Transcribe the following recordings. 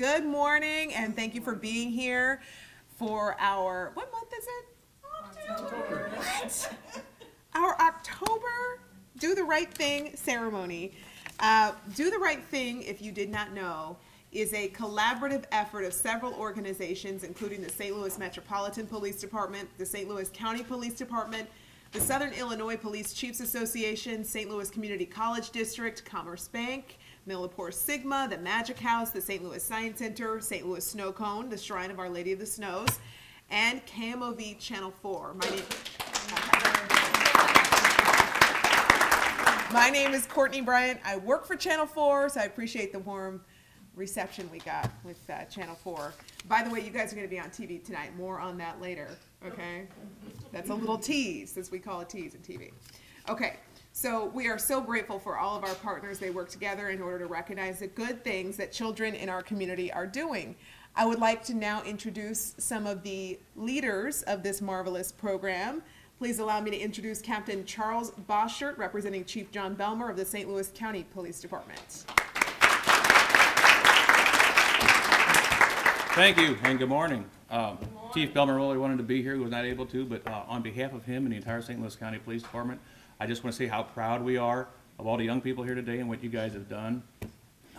Good morning, and thank you for being here for our, what month is it? October. What? Our October Do the Right Thing ceremony. Do the Right Thing, if you did not know, is a collaborative effort of several organizations, including the St. Louis Metropolitan Police Department, the St. Louis County Police Department, the Southern Illinois Police Chiefs Association, St. Louis Community College District, Commerce Bank, Millipore Sigma, the Magic House, the St. Louis Science Center, St. Louis Snow Cone, the Shrine of Our Lady of the Snows, and KMOV Channel 4. My name is Courtney Bryant. I work for Channel 4, so I appreciate the warm reception we got with Channel 4. By the way, you guys are going to be on TV tonight. More on that later, okay? That's a little tease, as we call a tease in TV. Okay, so we are so grateful for all of our partners. They work together in order to recognize the good things that children in our community are doing. I would like to now introduce some of the leaders of this marvelous program. Please allow me to introduce Captain Charles Boshart, representing Chief John Belmar of the St. Louis County Police Department. Thank you, and good morning. Chief Belmar really wanted to be here. He was not able to, but on behalf of him and the entire St. Louis County Police Department, I just want to say how proud we are of all the young people here today and what you guys have done.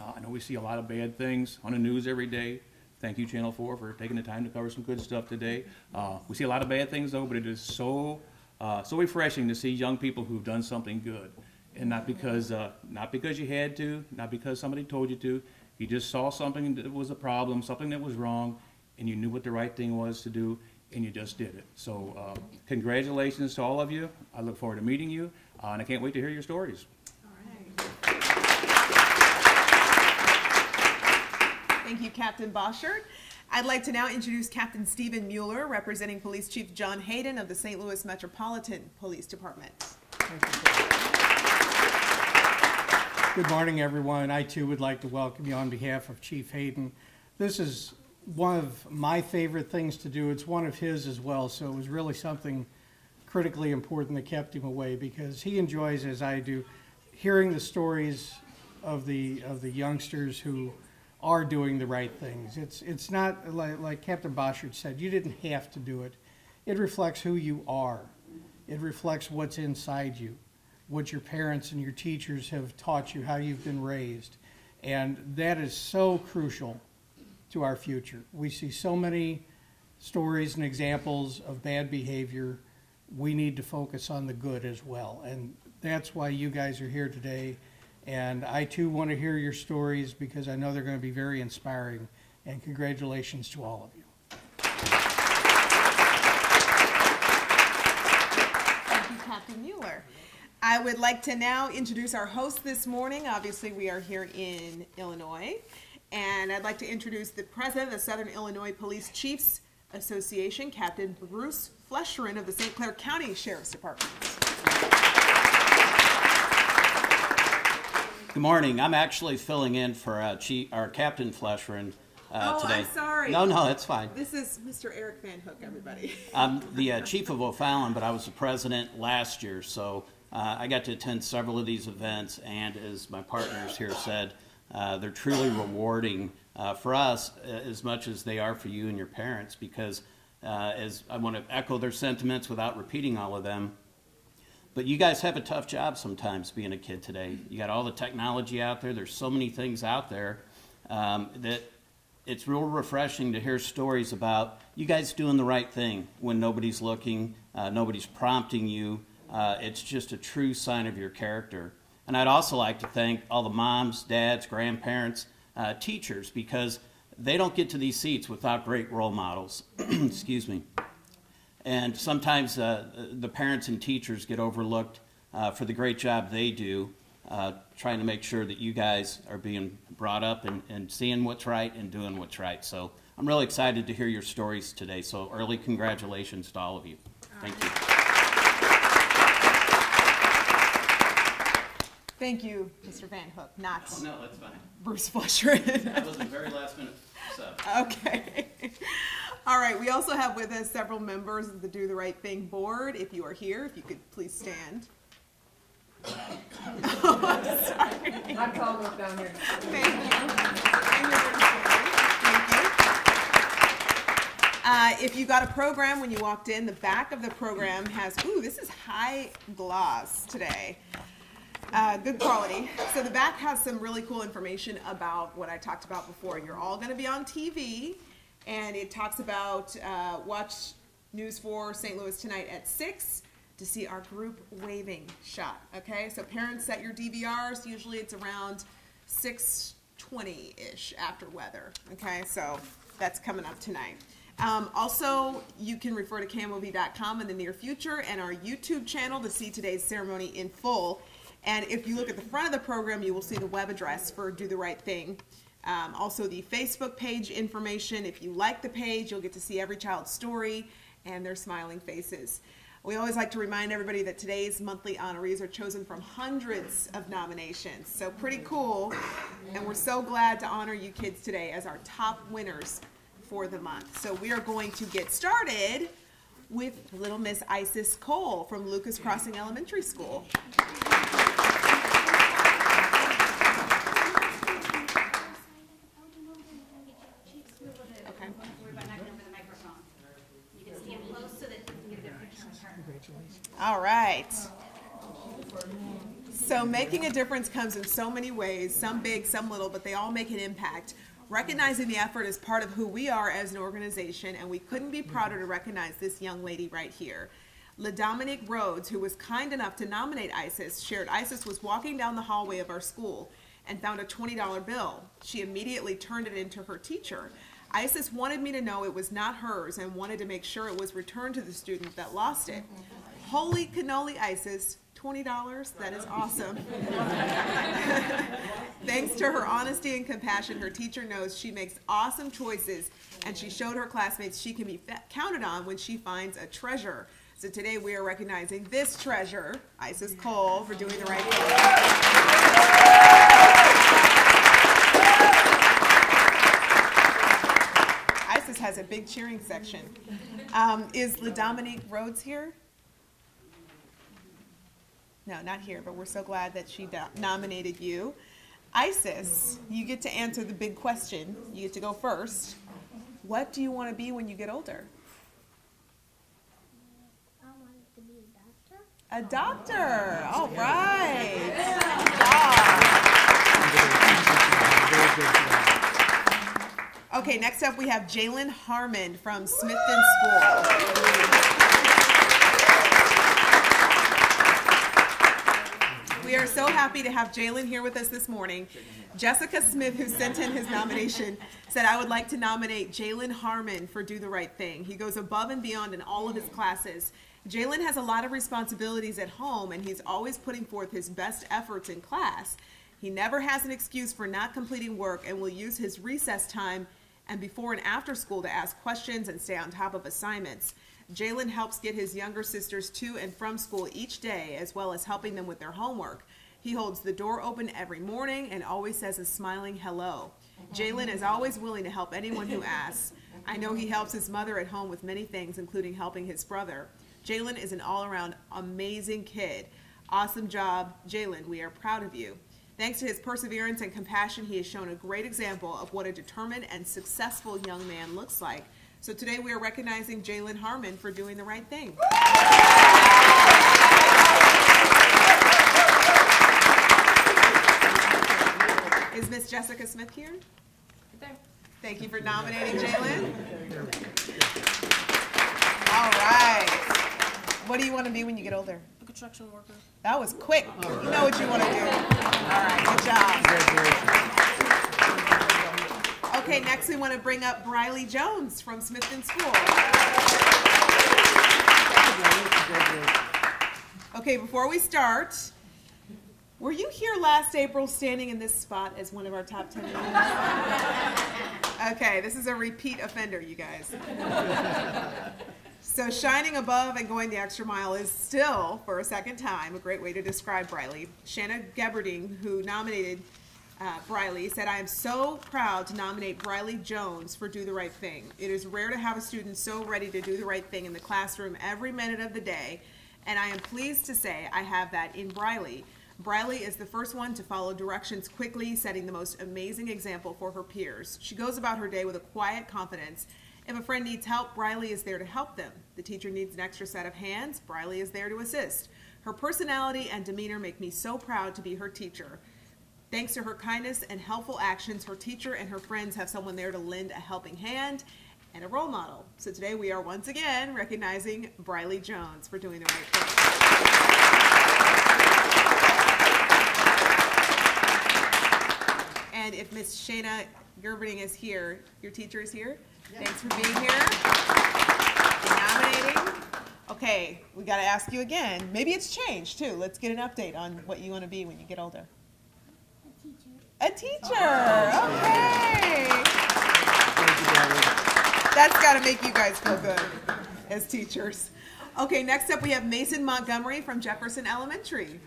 I know we see a lot of bad things on the news every day. Thank you, Channel 4, for taking the time to cover some good stuff today. We see a lot of bad things, though, but it is so refreshing to see young people who've done something good, and not because you had to, not because somebody told you to. You just saw something that was a problem, something that was wrong, and you knew what the right thing was to do, and you just did it. So congratulations to all of you. I look forward to meeting you, and I can't wait to hear your stories. All right. Thank you, Captain Boshart. I'd like to now introduce Captain Stephen Mueller, representing Police Chief John Hayden of the St. Louis Metropolitan Police Department. Good morning, everyone. I, too, would like to welcome you on behalf of Chief Hayden. This is one of my favorite things to do. It's one of his as well, so it was really something critically important that kept him away, because he enjoys, as I do, hearing the stories of the youngsters who are doing the right things. It's not like Captain Boshart said, you didn't have to do it. It reflects who you are. It reflects what's inside you, what your parents and your teachers have taught you, how you've been raised. And that is so crucial to our future. We see so many stories and examples of bad behavior. We need to focus on the good as well. And that's why you guys are here today. And I too want to hear your stories, because I know they're going to be very inspiring. And congratulations to all of you. Thank you, Captain Mueller. I would like to now introduce our host this morning. Obviously, we are here in Illinois. And I'd like to introduce the president of the Southern Illinois Police Chiefs Association, Captain Bruce Flescherin of the St. Clair County Sheriff's Department. Good morning. I'm actually filling in for Captain Flescherin today. I'm sorry. No, that's fine. This is Mr. Eric Van Hook, everybody. I'm the chief of O'Fallon, but I was the president last year, so I got to attend several of these events, and as my partners here said, they're truly rewarding for us as much as they are for you and your parents, because as I want to echo their sentiments without repeating all of them, but you guys have a tough job sometimes being a kid today. You got all the technology out there. There's so many things out there that it's real refreshing to hear stories about you guys doing the right thing when nobody's looking, nobody's prompting you. It's just a true sign of your character. And I'd also like to thank all the moms, dads, grandparents, teachers, because they don't get to these seats without great role models. Excuse me. And sometimes the parents and teachers get overlooked for the great job they do, trying to make sure that you guys are being brought up and seeing what's right and doing what's right. So I'm really excited to hear your stories today. So early congratulations to all of you. Thank you. Thank you, Mr. Van Hook, not no, that's fine. Bruce Flescherin. That was the very last minute. So. Okay. All right, we also have with us several members of the Do the Right Thing board. If you are here, if you could please stand. Oh, I'm sorry. I'm calling up down here. Thank you. If you got a program when you walked in, the back of the program has, ooh, this is high gloss today. Good quality. So the back has some really cool information about what I talked about before. You're all going to be on TV, and it talks about watch News 4 St. Louis tonight at 6 to see our group waving shot. Okay, so parents set your DVRs. Usually it's around 6:20-ish after weather. Okay, so that's coming up tonight. Also, you can refer to KMOV.com in the near future and our YouTube channel to see today's ceremony in full. And if you look at the front of the program, you will see the web address for Do the Right Thing. Also, the Facebook page information. If you like the page, you'll get to see every child's story and their smiling faces. We always like to remind everybody that today's monthly honorees are chosen from hundreds of nominations. So pretty cool. And we're so glad to honor you kids today as our top winners for the month. So we are going to get started with little Miss Isis Cole from Lucas Crossing Elementary School. All right. So making a difference comes in so many ways, some big, some little, but they all make an impact. Recognizing the effort is part of who we are as an organization, and we couldn't be prouder to recognize this young lady right here. LaDominique Rhodes, who was kind enough to nominate Isis, shared Isis was walking down the hallway of our school and found a $20 bill. She immediately turned it into her teacher. Isis wanted me to know it was not hers and wanted to make sure it was returned to the student that lost it. Holy cannoli, Isis, $20, that is awesome. Thanks to her honesty and compassion, her teacher knows she makes awesome choices, and she showed her classmates she can be counted on when she finds a treasure. So today we are recognizing this treasure, Isis Cole, for doing the right thing. Isis has a big cheering section. Is LaDominique Rhodes here? No, not here, but we're so glad that she nominated you. Isis, you get to answer the big question. You get to go first. What do you want to be when you get older? I wanted to be a doctor. A doctor. All right. Good job. Okay, next up we have Jalen Harmon from Smithton School. We are so happy to have Jalen here with us this morning. Jessica Smith, who sent in his nomination, said, I would like to nominate Jalen Harmon for Do the Right Thing. He goes above and beyond in all of his classes. Jalen has a lot of responsibilities at home, and he's always putting forth his best efforts in class. He never has an excuse for not completing work and will use his recess time and before and after school to ask questions and stay on top of assignments. Jalen helps get his younger sisters to and from school each day, as well as helping them with their homework. He holds the door open every morning and always says a smiling hello. Jalen is always willing to help anyone who asks. I know he helps his mother at home with many things, including helping his brother. Jalen is an all-around amazing kid. Awesome job, Jalen. We are proud of you. Thanks to his perseverance and compassion, he has shown a great example of what a determined and successful young man looks like. So today we are recognizing Jalen Harmon for doing the right thing. Is Miss Jessica Smith here? Right there. Thank you for nominating Jalen. All right. What do you want to be when you get older? A construction worker. That was quick. You know what you want to do. All right, good job. Okay, next we want to bring up Briley Jones from Smithton School. Okay, before we start, were you here last April standing in this spot as one of our top 10 winners? Okay, this is a repeat offender, you guys. So shining above and going the extra mile is still, for a second time, a great way to describe Briley. Shanna Geberding, who nominated Briley, said, I am so proud to nominate Briley Jones for Do the Right Thing. It is rare to have a student so ready to do the right thing in the classroom every minute of the day, and I am pleased to say I have that in Briley. Briley is the first one to follow directions quickly, setting the most amazing example for her peers. She goes about her day with a quiet confidence If a friend needs help, Briley is there to help them. The teacher needs an extra set of hands, Briley is there to assist. Her personality and demeanor make me so proud to be her teacher. Thanks to her kindness and helpful actions, her teacher and her friends have someone there to lend a helping hand and a role model. So today we are once again recognizing Briley Jones for doing the right thing. And if Miss Shayna Gerberding is here, your teacher is here. Yes. Thanks for being here. Nominating. Okay, we got to ask you again. Maybe it's changed too. Let's get an update on what you want to be when you get older. A teacher. Okay. That's got to make you guys feel good as teachers. Okay, next up we have Mason Montgomery from Jefferson Elementary.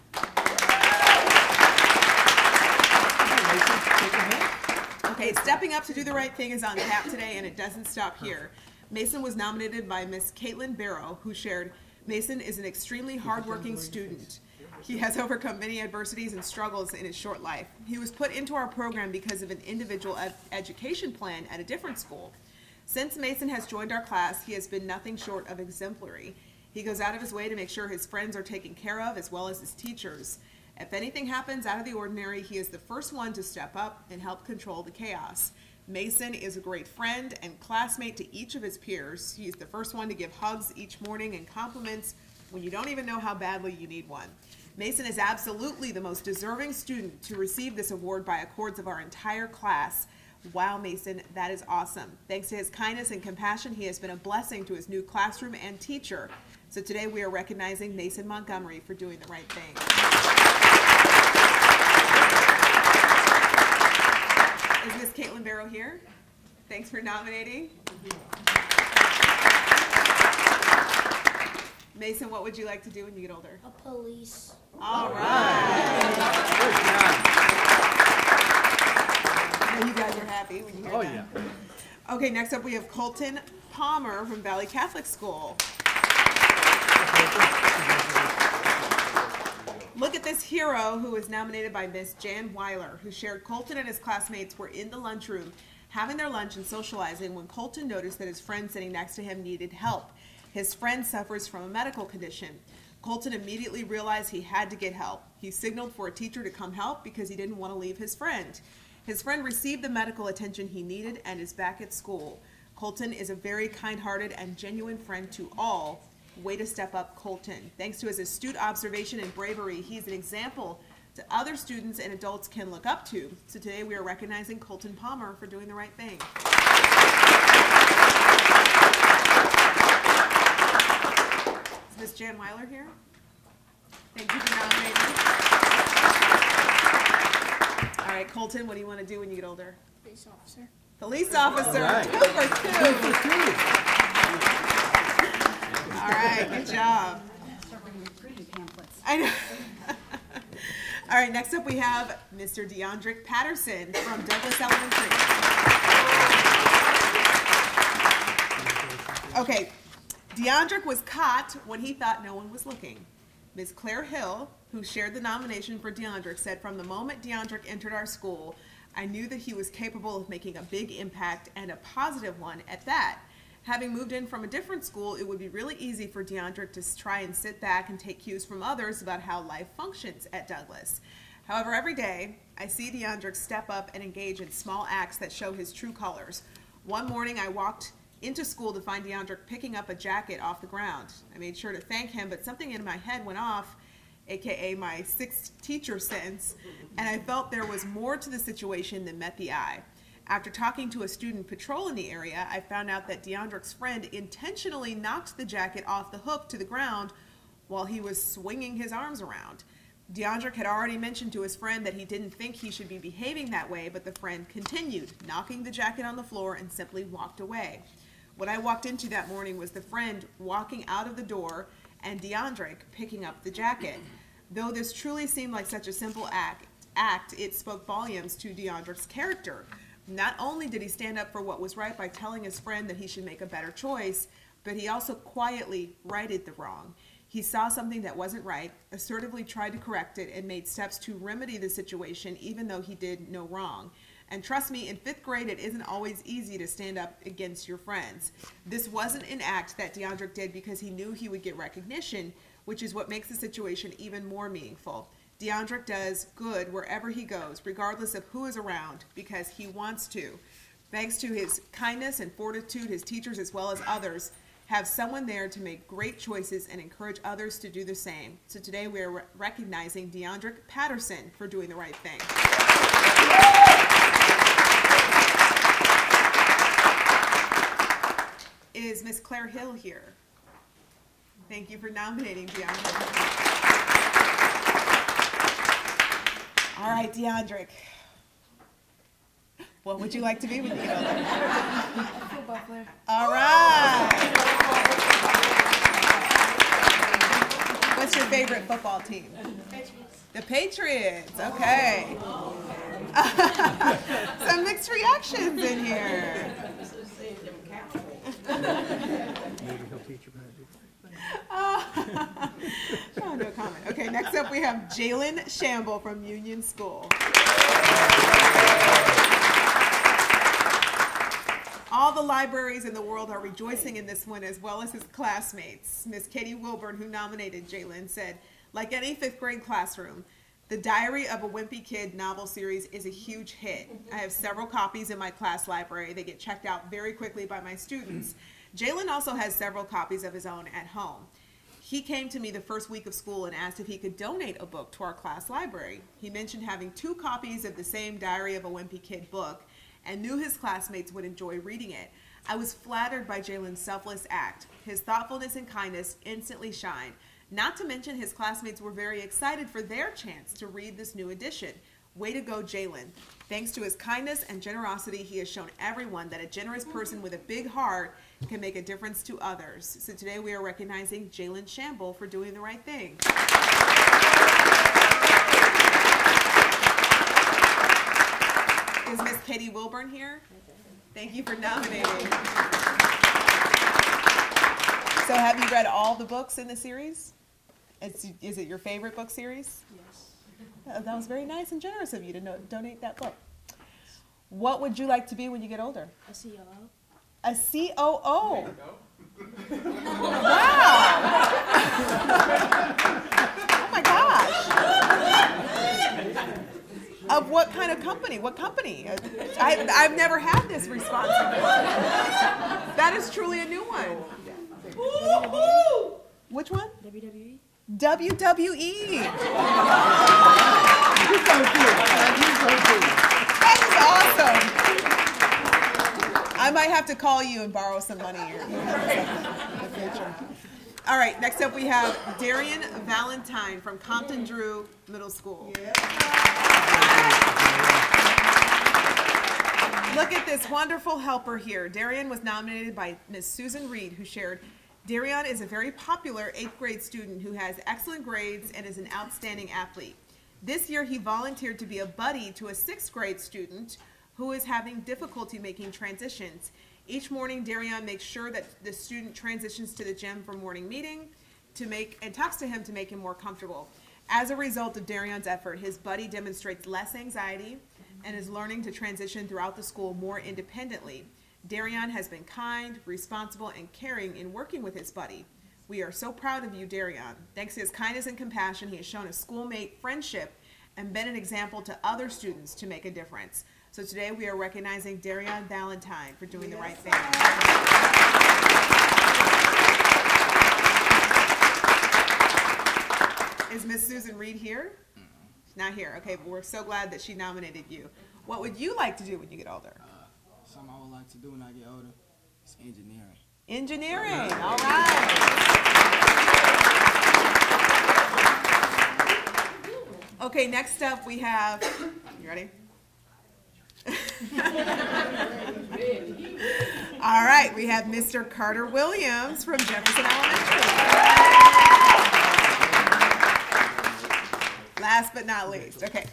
Okay, stepping up to do the right thing is on tap today, and it doesn't stop here. Mason was nominated by Miss Caitlin Barrow, who shared, Mason is an extremely hardworking student. He has overcome many adversities and struggles in his short life. He was put into our program because of an individual education plan at a different school. Since Mason has joined our class, he has been nothing short of exemplary. He goes out of his way to make sure his friends are taken care of, as well as his teachers. If anything happens out of the ordinary, he is the first one to step up and help control the chaos. Mason is a great friend and classmate to each of his peers. He's the first one to give hugs each morning and compliments when you don't even know how badly you need one. Mason is absolutely the most deserving student to receive this award by accords of our entire class. Wow, Mason, that is awesome. Thanks to his kindness and compassion, he has been a blessing to his new classroom and teacher. So today we are recognizing Mason Montgomery for doing the right thing. Is Miss Caitlin Barrow here? Thanks for nominating. Mason, what would you like to do when you get older? A police. All right. Good job. I know you guys are happy when you hear that. Yeah. Okay, next up we have Colton Palmer from Valley Catholic School. Look at this hero who was nominated by Miss Jan Weiler, who shared Colton and his classmates were in the lunchroom having their lunch and socializing when Colton noticed that his friend sitting next to him needed help. His friend suffers from a medical condition. Colton immediately realized he had to get help. He signaled for a teacher to come help because he didn't want to leave his friend. His friend received the medical attention he needed and is back at school. Colton is a very kind-hearted and genuine friend to all. Way to step up, Colton. Thanks to his astute observation and bravery, he's an example to other students and adults can look up to. So today we are recognizing Colton Palmer for doing the right thing. Is Miss Jan Weiler here? Thank you for nominating. All right, Colton, what do you want to do when you get older? Police officer. Police officer. All right. 2 for 2. All right, good job. I know. All right, next up we have Mr. DeAndrick Patterson from Douglas Elementary. Okay, DeAndrick was caught when he thought no one was looking. Ms. Claire Hill, who shared the nomination for DeAndrick, said, from the moment DeAndrick entered our school, I knew that he was capable of making a big impact and a positive one at that. Having moved in from a different school, it would be really easy for DeAndrick to try and sit back and take cues from others about how life functions at Douglas. However, every day, I see DeAndrick step up and engage in small acts that show his true colors. One morning, I walked into school to find DeAndrick picking up a jacket off the ground. I made sure to thank him, but something in my head went off, aka my sixth teacher sense, and I felt there was more to the situation than met the eye. After talking to a student patrol in the area, I found out that DeAndrick's friend intentionally knocked the jacket off the hook to the ground while he was swinging his arms around. DeAndrick had already mentioned to his friend that he didn't think he should be behaving that way, but the friend continued, knocking the jacket on the floor and simply walked away. What I walked into that morning was the friend walking out of the door and DeAndrick picking up the jacket. Though this truly seemed like such a simple act, it spoke volumes to DeAndrick's character. Not only did he stand up for what was right by telling his friend that he should make a better choice, but he also quietly righted the wrong. He saw something that wasn't right, assertively tried to correct it, and made steps to remedy the situation even though he did no wrong. And trust me, in 5th grade, it isn't always easy to stand up against your friends. This wasn't an act that DeAndre did because he knew he would get recognition, which is what makes the situation even more meaningful. DeAndre does good wherever he goes, regardless of who is around, because he wants to. Thanks to his kindness and fortitude, his teachers as well as others have someone there to make great choices and encourage others to do the same. So today we are recognizing DeAndre Patterson for doing the right thing. Is Miss Claire Hill here? Thank you for nominating DeAndre. All right, DeAndre. What would you like to be when you get older? Football player. All right. What's your favorite football team? Patriots. The Patriots. Okay. Some mixed reactions in here. Oh, no comment. Okay, next up we have Jalen Shamble from Union School. All the libraries in the world are rejoicing in this one, as well as his classmates. Miss Katie Wilburn, who nominated Jalen, said, like any 5th grade classroom, the Diary of a Wimpy Kid novel series is a huge hit. I have several copies in my class library. They get checked out very quickly by my students. Jalen also has several copies of his own at home. He came to me the first week of school and asked if he could donate a book to our class library. He mentioned having 2 copies of the same Diary of a Wimpy Kid book and knew his classmates would enjoy reading it. I was flattered by Jalen's selfless act. His thoughtfulness and kindness instantly shined. Not to mention his classmates were very excited for their chance to read this new edition. Way to go, Jalen. Thanks to his kindness and generosity, he has shown everyone that a generous person with a big heart can make a difference to others. So today we are recognizing Jalen Shamble for doing the right thing. Is Miss Katie Wilburn here? Thank you for nominating. So have you read all the books in the series? Is it your favorite book series? Yes. That was very nice and generous of you to donate that book. What would you like to be when you get older? A COO. A COO. Wow. Oh my gosh. Of what kind of company? What company? I've never had this response before. That is truly a new one. Which one? WWE. WWE. That is awesome. I might have to call you and borrow some money here in the future. All right, next up we have Darian Valentine from Compton Drew Middle School. Look at this wonderful helper here. Darian was nominated by Ms. Susan Reed, who shared, Darian is a very popular 8th grade student who has excellent grades and is an outstanding athlete. This year he volunteered to be a buddy to a 6th grade student who is having difficulty making transitions. Each morning, Darian makes sure that the student transitions to the gym for morning meeting and talks to him to make him more comfortable. As a result of Darian's effort, his buddy demonstrates less anxiety and is learning to transition throughout the school more independently. Darian has been kind, responsible, and caring in working with his buddy. We are so proud of you, Darian. Thanks to his kindness and compassion, he has shown a schoolmate friendship and been an example to other students to make a difference. So today we are recognizing Darian Valentine for doing the right thing. Is Miss Susan Reed here? She's not here. Okay, but we're so glad that she nominated you. What would you like to do when you get older? Something I would like to do when I get older is engineering. Engineering, all right. Okay, next up we have, you ready? All right, we have Mr. Carter Williams from Jefferson Elementary. Last but not least, okay.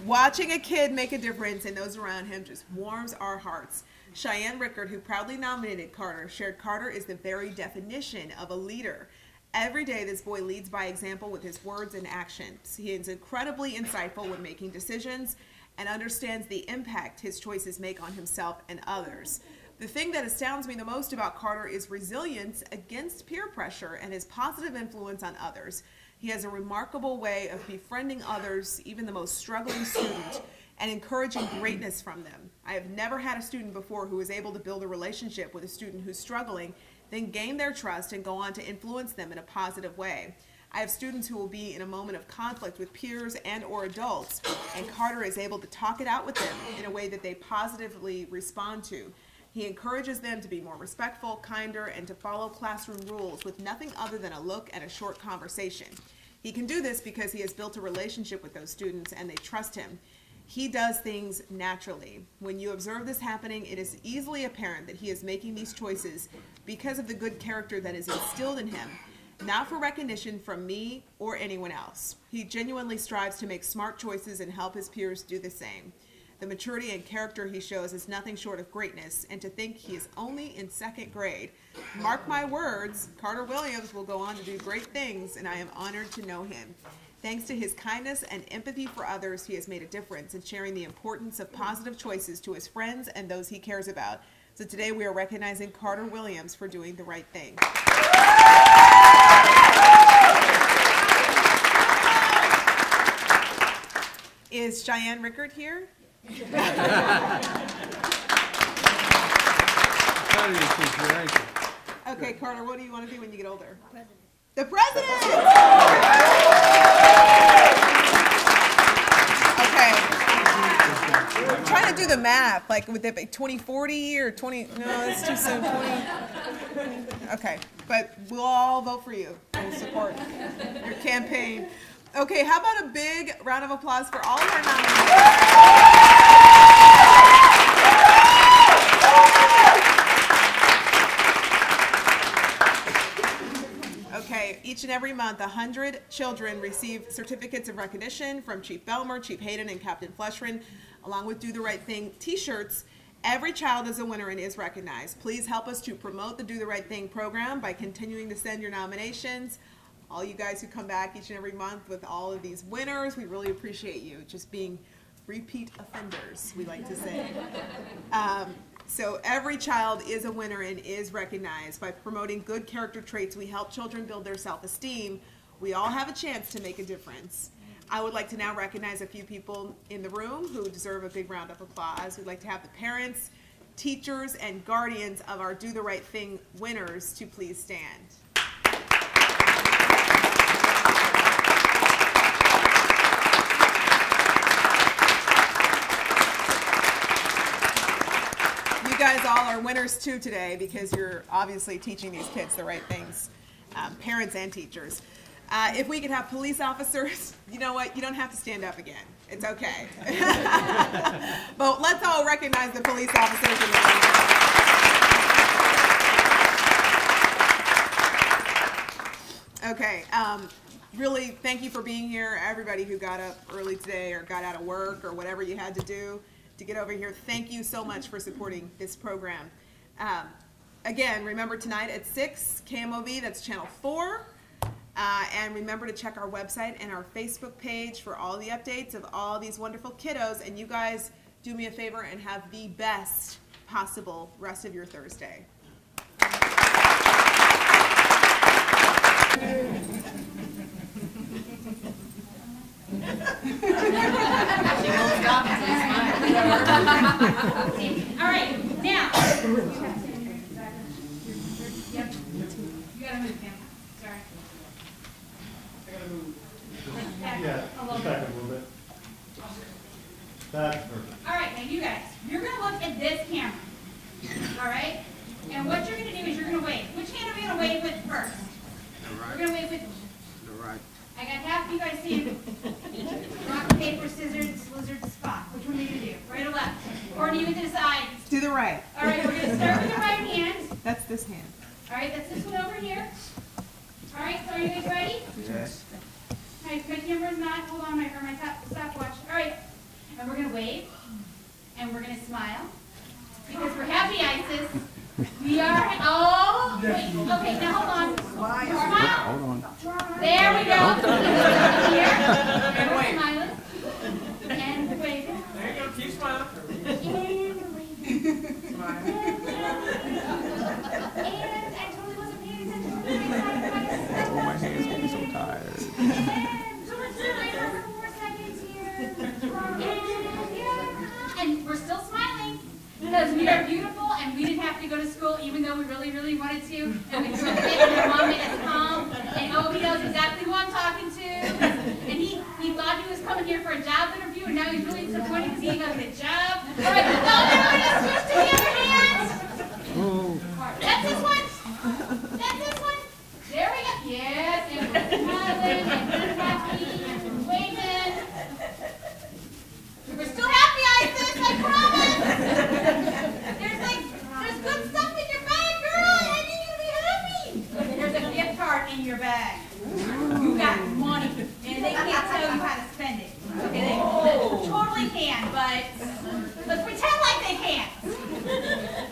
Watching a kid make a difference and those around him just warms our hearts. Cheyenne Rickard, who proudly nominated Carter, shared Carter is the very definition of a leader. Every day, this boy leads by example with his words and actions. He is incredibly insightful when making decisions and understands the impact his choices make on himself and others. The thing that astounds me the most about Carter is resilience against peer pressure and his positive influence on others. He has a remarkable way of befriending others, even the most struggling student, and encouraging greatness from them. I have never had a student before who was able to build a relationship with a student who's struggling, then gain their trust and go on to influence them in a positive way. I have students who will be in a moment of conflict with peers and or adults, and Carter is able to talk it out with them in a way that they positively respond to. He encourages them to be more respectful, kinder, and to follow classroom rules with nothing other than a look and a short conversation. He can do this because he has built a relationship with those students and they trust him. He does things naturally. When you observe this happening, it is easily apparent that he is making these choices because of the good character that is instilled in him, not for recognition from me or anyone else. He genuinely strives to make smart choices and help his peers do the same. The maturity and character he shows is nothing short of greatness, and to think he is only in 2nd grade. Mark my words, Carter Williams will go on to do great things, and I am honored to know him. Thanks to his kindness and empathy for others, he has made a difference in sharing the importance of positive choices to his friends and those he cares about. So today we are recognizing Carter Williams for doing the right thing. Is Cheyenne Rickard here? Okay, Carter, what do you want to be when you get older? President. The president! Okay. I'm trying to do the math, like would that be 2040 or 20, no, it's too soon, 20. Okay, but we'll all vote for you. We'll support your campaign. Okay, how about a big round of applause for all of our nominees? Okay, each and every month, 100 children receive certificates of recognition from Chief Belmar, Chief Hayden, and Captain Fleshman, along with Do the Right Thing t-shirts. Every child is a winner and is recognized. Please help us to promote the Do the Right Thing program by continuing to send your nominations. All you guys who come back each and every month with all of these winners, we really appreciate you just being repeat offenders, we like to say. So every child is a winner and is recognized. By promoting good character traits, we help children build their self-esteem. We all have a chance to make a difference. I would like to now recognize a few people in the room who deserve a big round of applause. We'd like to have the parents, teachers, and guardians of our Do the Right Thing winners to please stand. You guys all are winners too today because you're obviously teaching these kids the right things, parents and teachers. If we could have police officers, you know what, you don't have to stand up again. It's okay. But let's all recognize the police officers in the room. Okay, really thank you for being here. Everybody who got up early today or got out of work or whatever you had to do to get over here, thank you so much for supporting this program. Again, remember tonight at 6, KMOV, that's channel 4. And remember to check our website and our Facebook page for all the updates of all these wonderful kiddos. And you guys do me a favor and have the best possible rest of your Thursday. All right, now. Yep. You gotta move, Pam. Sorry. I gotta move. Back Yeah, a little just bit. back a little bit. That's perfect. All right, now you guys, you're gonna look at this camera. All right? And what you're gonna do is you're gonna wave. Which hand are we gonna wave with first? We're gonna wave with The right. I got half of you guys seeing rock, paper, scissors, lizard, spot. Which one are you gonna do? Right or left? Or do you get to decide? Do the right. All right, we're gonna start with the right hand. That's this hand. All right, that's this one over here. All right, so are you guys ready? Yes. My camera's not. Hold on, my stopwatch. All right, and we're gonna wave, and we're gonna smile because we're happy, ISIS. We are. Oh, wait. Okay, now hold on. Smile. Hold on. There we go. Here. And we're smiling. And we're waving. And I totally wasn't paying attention. Oh, my hand's getting so tired. And we're still smiling because we are beautiful and we didn't have to go to school even though we really, really wanted to. And we threw a fit and our mom made us calm. And oh, he knows exactly who I'm talking to. And he thought he was coming here for a job interview and now he's really disappointed because he got a job. All right,